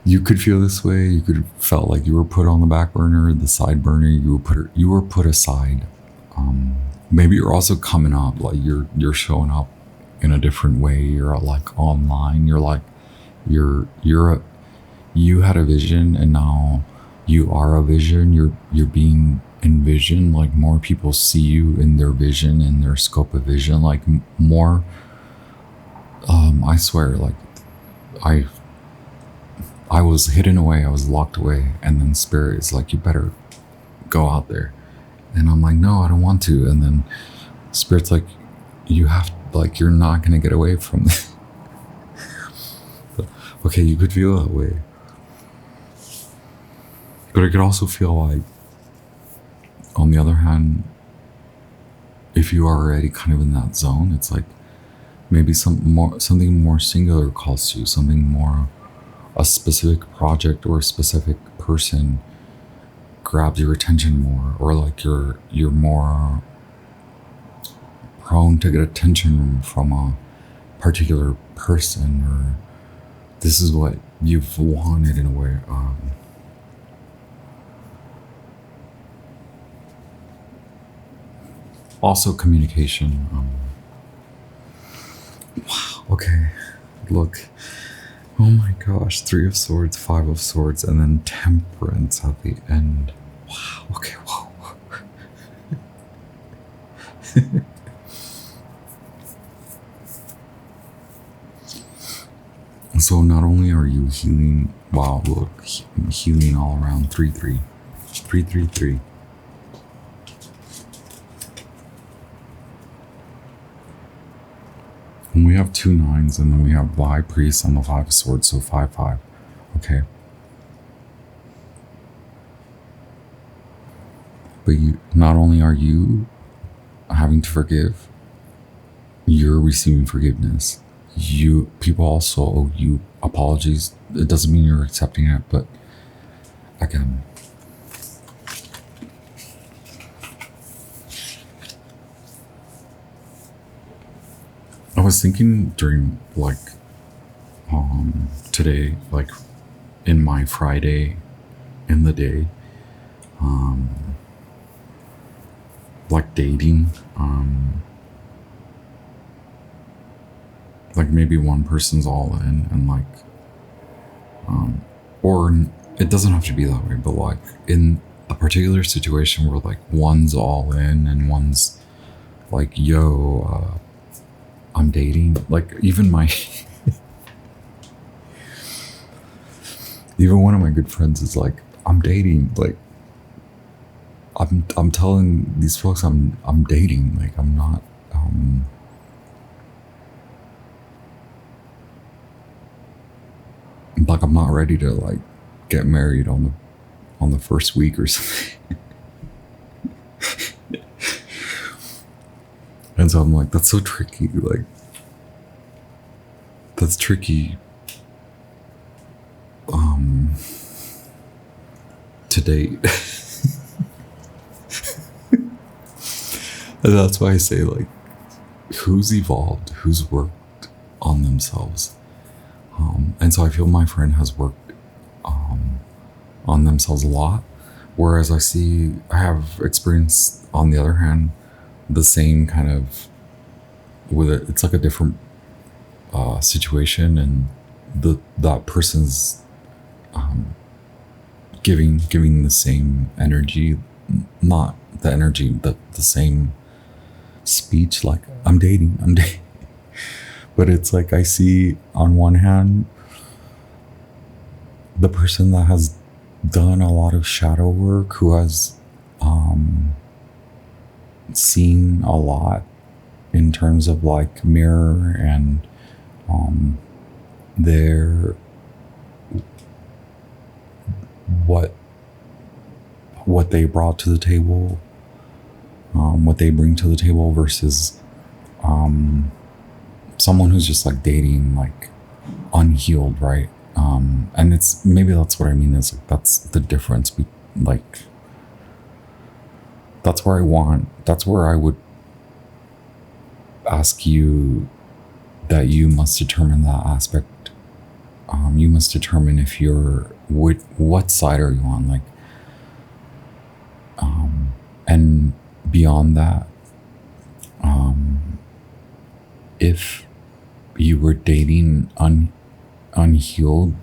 you could feel this way. You could felt like you were put on the back burner, the side burner. You were put aside. Maybe you're also coming up, like you're showing up in a different way. You're like online. You're like you had a vision, and now you are a vision. You're being envisioned. Like more people see you in their vision, in their scope of vision. Like more. I swear, like I was hidden away, I was locked away, and then spirit is like, you better go out there. And I'm like, no, I don't want to. And then spirit's like, you have, like, you're not going to get away from this. Okay, you could feel that way. But I could also feel like, on the other hand, if you are already kind of in that zone, it's like maybe something more singular calls to you, something more, a specific project or a specific person grabs your attention more, or like you're more prone to get attention from a particular person, or this is what you've wanted in a way. Also communication. Wow. Okay. Look. Oh my gosh, 3 of Swords, 5 of Swords, and then Temperance at the end. Wow, okay, whoa. So not only are you healing, wow, look, healing all around, 3-3. 3-3-3. And we have 2 9s, and then we have the High Priest and the 5 of Swords, so 5-5. Okay. But you, not only are you having to forgive, you're receiving forgiveness. People also owe you apologies. It doesn't mean you're accepting it, but again, I was thinking during like today, like in my Friday in the day, like dating, like maybe one person's all in, and like or it doesn't have to be that way, but like in a particular situation where like one's all in and one's like, yo, I'm dating, like even my even one of my good friends is like, I'm dating, like I'm telling these folks I'm dating, like I'm not like I'm not ready to like get married on the first week or something. And so I'm like, that's so tricky, like that's tricky to date. And that's why I say, like, who's evolved, who's worked on themselves. And so I feel my friend has worked on themselves a lot, whereas I have experienced, on the other hand, the same kind of, with it, it's like a different situation, and that person's giving the same energy, not the energy, the same speech, like I'm dating. But it's like I see on one hand the person that has done a lot of shadow work, who has seen a lot in terms of like mirror and their what they brought to the table, what they bring to the table versus someone who's just like dating like unhealed, right? And it's maybe that's what I mean is like, that's the difference. Like that's where I would ask you that you must determine that aspect. You must determine if you're what side are you on, like, and beyond that, if you were dating unhealed,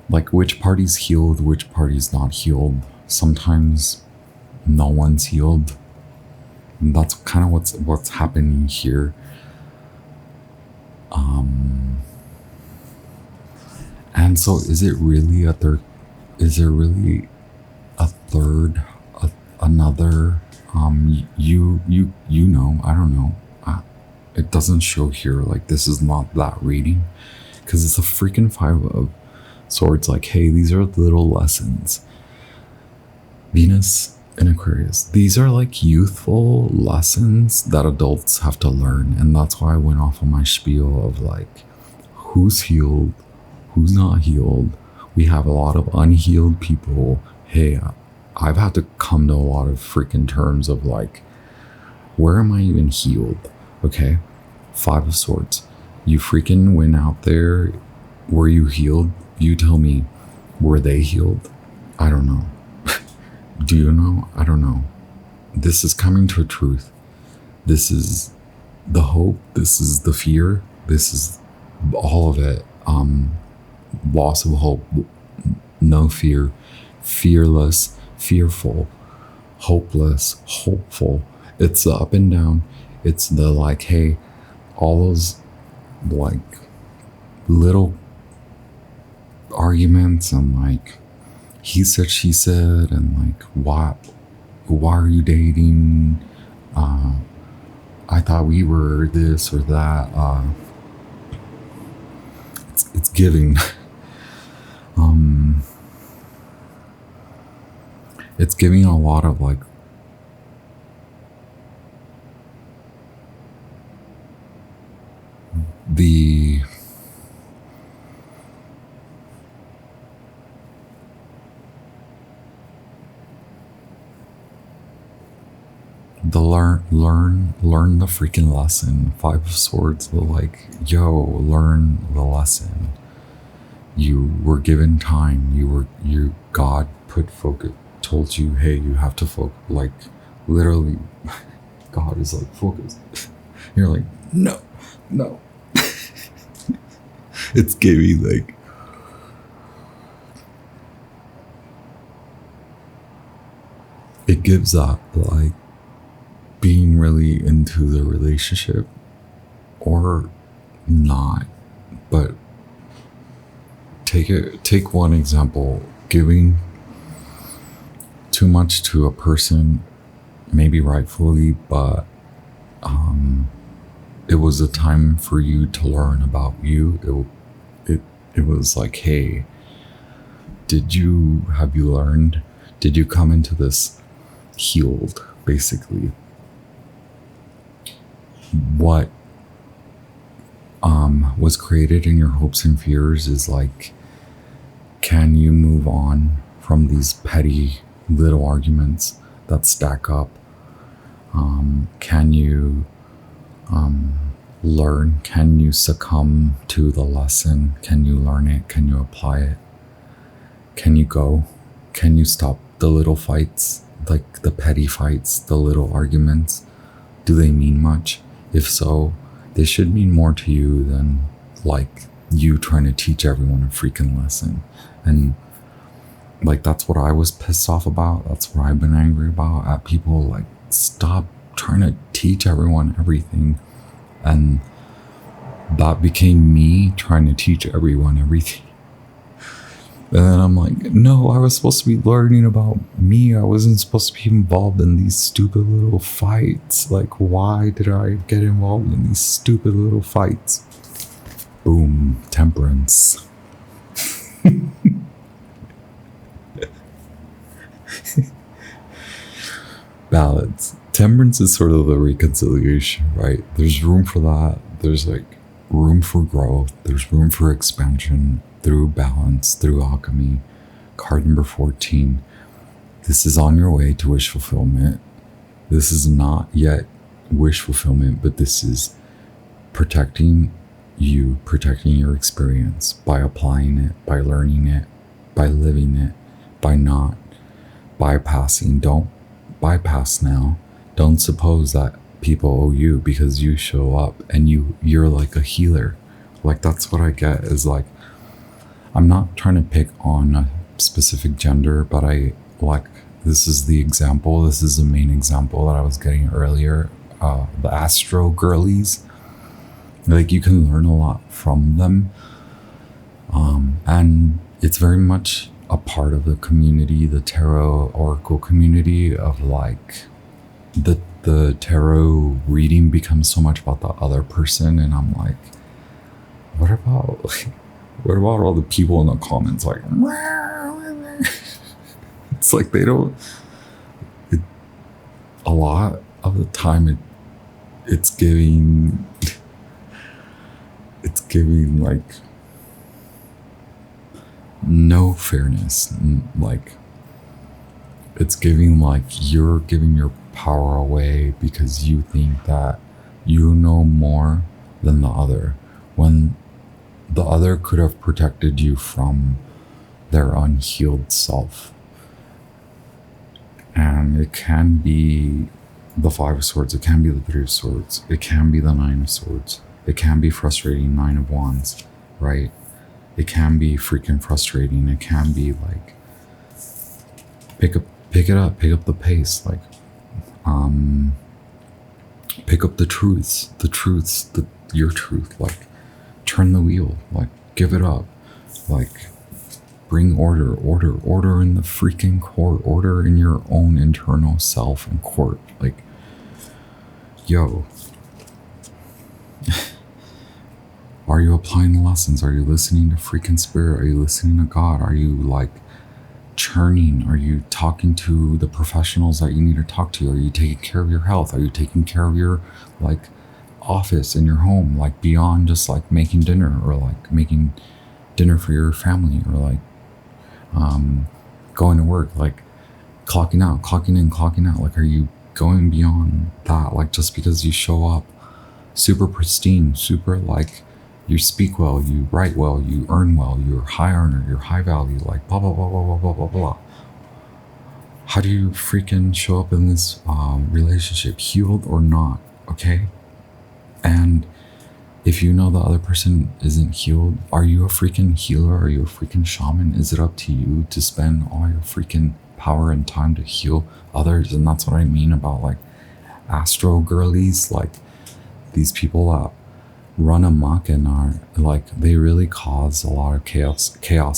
like which party's healed, which party's not healed. Sometimes no one's healed. And that's kind of what's happening here. And so is it really a third? Is there really a third, another? You know, I don't know. It doesn't show here. Like this is not that reading, because it's a freaking 5 of Swords. Like, hey, these are little lessons. Venus in Aquarius. These are like youthful lessons that adults have to learn, and that's why I went off on my spiel of like, who's healed, who's not healed. We have a lot of unhealed people. Hey, I've had to come to a lot of freaking terms of like, where am I even healed? Okay, 5 of Swords. You freaking went out there. Were you healed? You tell me. Were they healed? I don't know. Do you know? I don't know. This is coming to a truth. This is the hope. This is the fear. This is all of it. Loss of hope. No fear. Fearless. Fearful. Hopeless. Hopeful. It's the up and down. It's the like, hey, all those like little arguments and like he said, she said, and like, why are you dating? I thought we were this or that. It's giving. It's giving a lot of like the learn the freaking lesson. 5 of Swords, the like, yo, learn the lesson. You were given time. God put focus, told you, hey, you have to focus. Like, literally, God is like, focus. You're like, no. It's giving like, it gives that like being really into the relationship or not. But take one example. Giving too much to a person, maybe rightfully, but it was a time for you to learn about you. It was like, hey, have you learned? Did you come into this healed, basically? What was created in your hopes and fears is like, can you move on from these petty little arguments that stack up? Can you learn? Can you succumb to the lesson? Can you learn it? Can you apply it? Can you go? Can you stop the little fights, like the petty fights, the little arguments? Do they mean much? If so, they should mean more to you than like you trying to teach everyone a freaking lesson. And like, that's what I was pissed off about. That's what I've been angry about at people. Like, stop trying to teach everyone everything. And that became me trying to teach everyone everything. And then I'm like, no, I was supposed to be learning about me. I wasn't supposed to be involved in these stupid little fights. Like, why did I get involved in these stupid little fights? Boom, temperance. Balance. Temperance is sort of the reconciliation, right? There's room for that. There's like room for growth. There's room for expansion through balance, through alchemy. Card number 14. This is on your way to wish fulfillment. This is not yet wish fulfillment, but this is protecting you, protecting your experience by applying it, by learning it, by living it, by not bypassing. Don't bypass now. Don't suppose that people owe you because you show up and you're like a healer. Like, that's what I get is like, I'm not trying to pick on a specific gender, but I like, this is the example. This is the main example that I was getting earlier. The ASTRO girlies, like, you can learn a lot from them. And it's very much a part of the community, the tarot oracle community of like, the tarot reading becomes so much about the other person. And I'm like, what about all the people in the comments? Like, it's like, they don't, a lot of the time it's giving like no fairness. Like, it's giving like you're giving your power away because you think that you know more than the other, when the other could have protected you from their unhealed self. And it can be the 5 of Swords, it can be the 3 of Swords, it can be the 9 of Swords, it can be frustrating 9 of Wands, right? It can be freaking frustrating. It can be like, pick up the pace, like, pick up the truths, your truth, like, turn the wheel, like, give it up, like, bring order in the freaking court, order in your own internal self and court. Like, yo, are you applying the lessons? Are you listening to freaking spirit? Are you listening to God? Are you like churning? Are you talking to the professionals that you need to talk to? Are you taking care of your health? Are you taking care of your like office in your home, like beyond just like making dinner, or like making dinner for your family, or like going to work, like clocking out, clocking in, clocking out? Like, are you going beyond that? Like, just because you show up super pristine, super like, you speak well, you write well, you earn well, you're high earner, you're high value, like blah, blah, blah, blah, blah, blah, blah, blah. How do you freaking show up in this relationship, healed or not, okay? And if you know the other person isn't healed, are you a freaking healer? Are you a freaking shaman? Is it up to you to spend all your freaking power and time to heal others? And that's what I mean about like astro girlies, like these people that run amok and are like, they really cause a lot of chaos,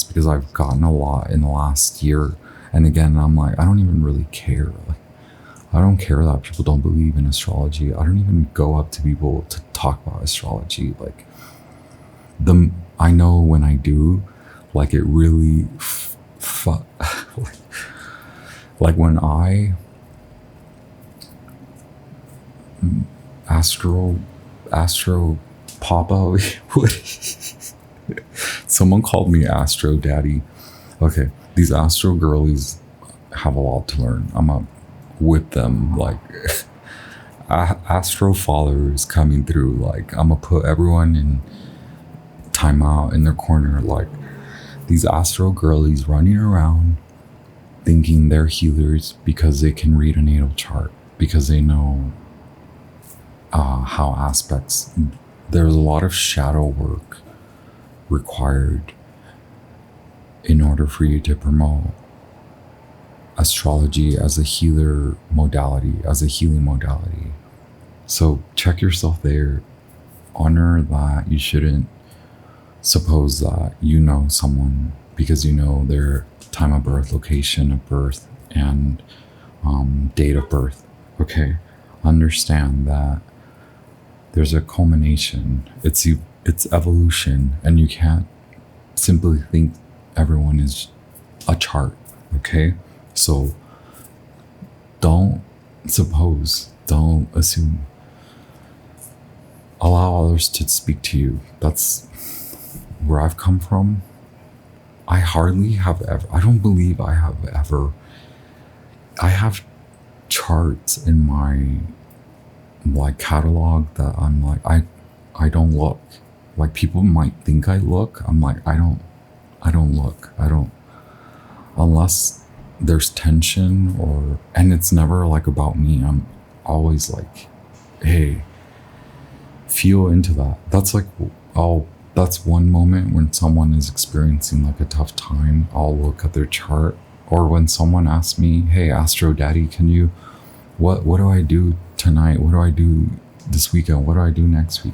because I've gotten a lot in the last year. And again, I'm like, I don't even really care. Like, I don't care that people don't believe in astrology. I don't even go up to people to talk about astrology. Like, I know when I do, like, it really like when I astro Papa, someone called me Astro Daddy. Okay, these Astro girlies have a lot to learn. I'm gonna whip them like Astro followers coming through. Like, I'm gonna put everyone in timeout in their corner. Like, these Astro girlies running around thinking they're healers because they can read a natal chart, because they know how aspects. There's a lot of shadow work required in order for you to promote astrology as a healer modality, as a healing modality. So check yourself there. Honor that you shouldn't suppose that you know someone because you know their time of birth, location of birth, and date of birth. Okay, understand that there's a culmination. It's evolution, and you can't simply think everyone is a chart. Okay, so don't suppose, don't assume. Allow others to speak to you. That's where I've come from. I hardly have ever, I don't believe I have ever, I have charts in my like catalog that I'm like, I don't look. Like people might think I look. I'm like, I don't look. I don't, unless there's tension or, and it's never like about me. I'm always like, hey, feel into that. That's like, that's one moment when someone is experiencing like a tough time. I'll look at their chart. Or when someone asks me, hey, Astro Daddy, can you, what do I do tonight? What do I do this weekend? What do I do next week?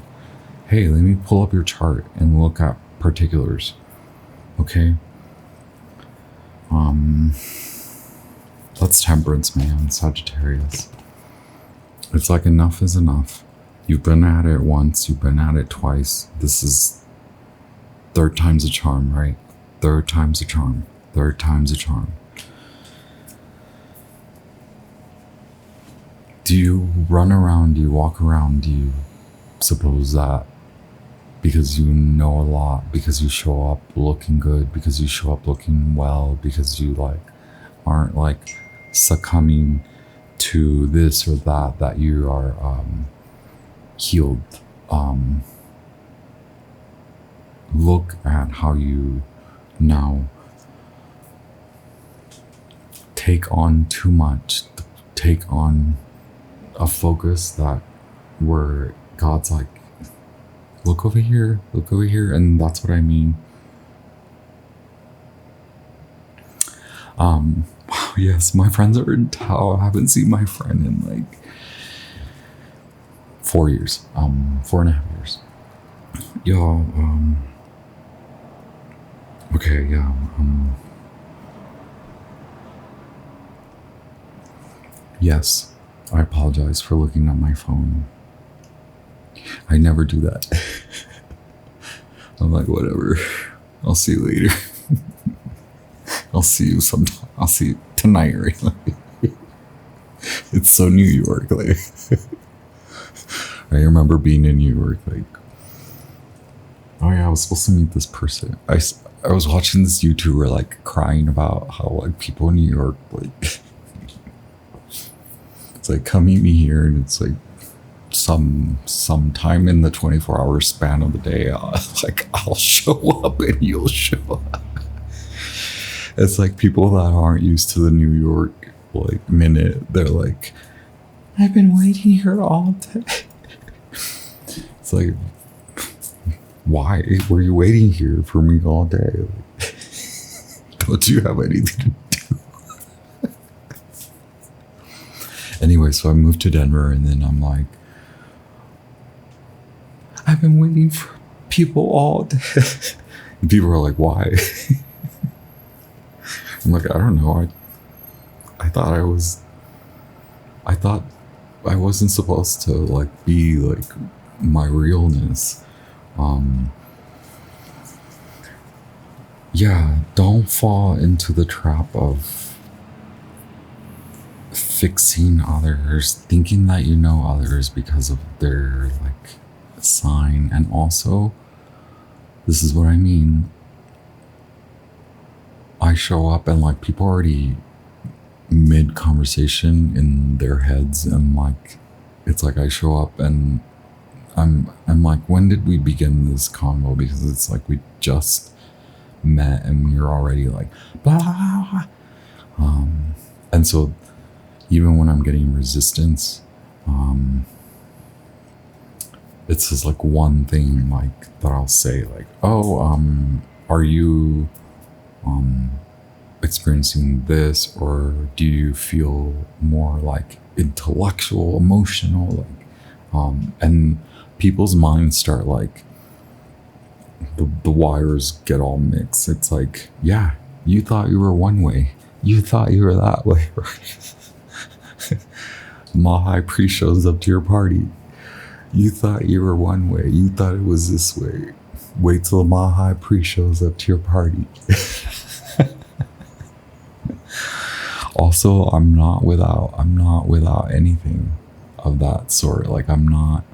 Hey, let me pull up your chart and look at particulars. Okay. That's Temperance, man. Sagittarius. It's like enough is enough. You've been at it once, you've been at it twice. This is third time's a charm, right? Third time's a charm. Third time's a charm. Do you run around, do you walk around, do you suppose that because you know a lot, because you show up looking good, because you show up looking well, because you like aren't like succumbing to this or that you are healed? Look at how you now take on too much, take on a focus that where God's like, look over here, and that's what I mean. Wow, yes, my friends are in Tao. I haven't seen my friend in like 4 years, 4.5 years. Yo, okay, yeah, yes, I apologize for looking at my phone. I never do that. I'm like, whatever. I'll see you later. I'll see you sometime. I'll see you tonight, right? It's so New York. Like, I remember being in New York. Like, oh yeah, I was supposed to meet this person. I was watching this YouTuber like crying about how like people in New York like. It's like, come meet me here, and it's like some time in the 24-hour span of the day, I'll show up and you'll show up. It's like people that aren't used to the New York like minute. They're like, I've been waiting here all day. It's like, why were you waiting here for me all day? Like, don't you have anything to do? Anyway, so I moved to Denver, and then I'm like, I've been waiting for people all day. And people are like, why? I'm like, I don't know. I thought I wasn't supposed to like be like my realness. Yeah, don't fall into the trap of fixing others, thinking that you know others because of their like sign. And also, this is what I mean, I show up and like people already mid conversation in their heads, and like it's like I show up and I'm like, when did we begin this convo? Because it's like we just met and you're already like blah, blah, blah. And so even when I'm getting resistance, it's just like one thing like that I'll say, like, oh, are you experiencing this, or do you feel more like intellectual, emotional, like and people's minds start like the wires get all mixed. It's like, yeah, you thought you were one way. You thought you were that way, right? Ma High Priest shows up to your party. You thought you were one way. You thought it was this way. Wait till Ma High Priest shows up to your party. Also, I'm not without anything of that sort. Like, I'm not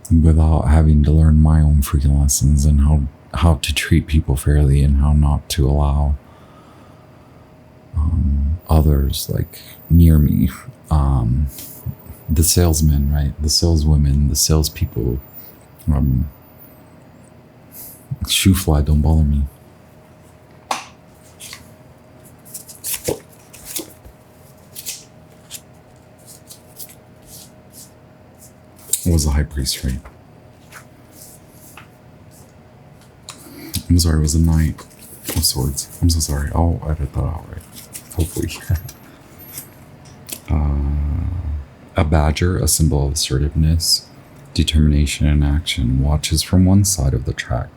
without having to learn my own freaking lessons and how to treat people fairly and how not to allow others like near me, the salesmen, right, the saleswomen, the salespeople, shoe fly, don't bother me. It was the high priest, right? I'm sorry, it was a knight of swords. I'm so sorry. I'll edit that out, right? Hopefully. A badger, a symbol of assertiveness, determination, and action, watches from one side of the track.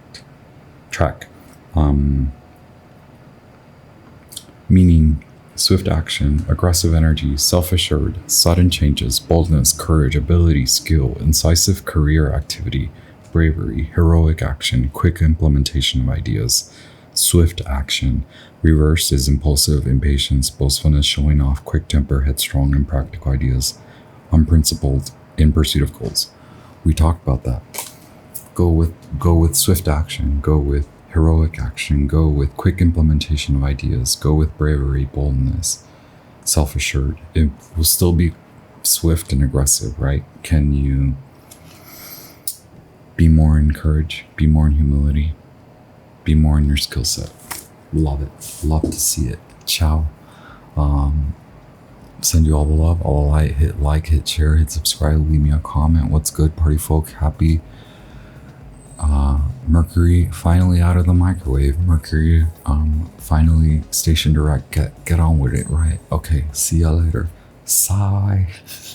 Meaning swift action, aggressive energy, self-assured, sudden changes, boldness, courage, ability, skill, incisive career activity, bravery, heroic action, quick implementation of ideas. Swift action. Reversed is impulsive, impatience, boastfulness, showing off, quick temper, headstrong, and practical ideas. Unprincipled, in pursuit of goals. We talked about that. Go with swift action. Go with heroic action. Go with quick implementation of ideas. Go with bravery, boldness, self-assured. It will still be swift and aggressive, right? Can you be more in courage? Be more in humility? Be more in your skill set. Love it. Love to see it. Ciao. Send you all the love, all the light. Hit like, hit share, hit subscribe, leave me a comment. What's good, party folk? Happy Mercury finally out of the microwave. Mercury finally station direct. Get on with it, right? Okay, see ya later. Sigh.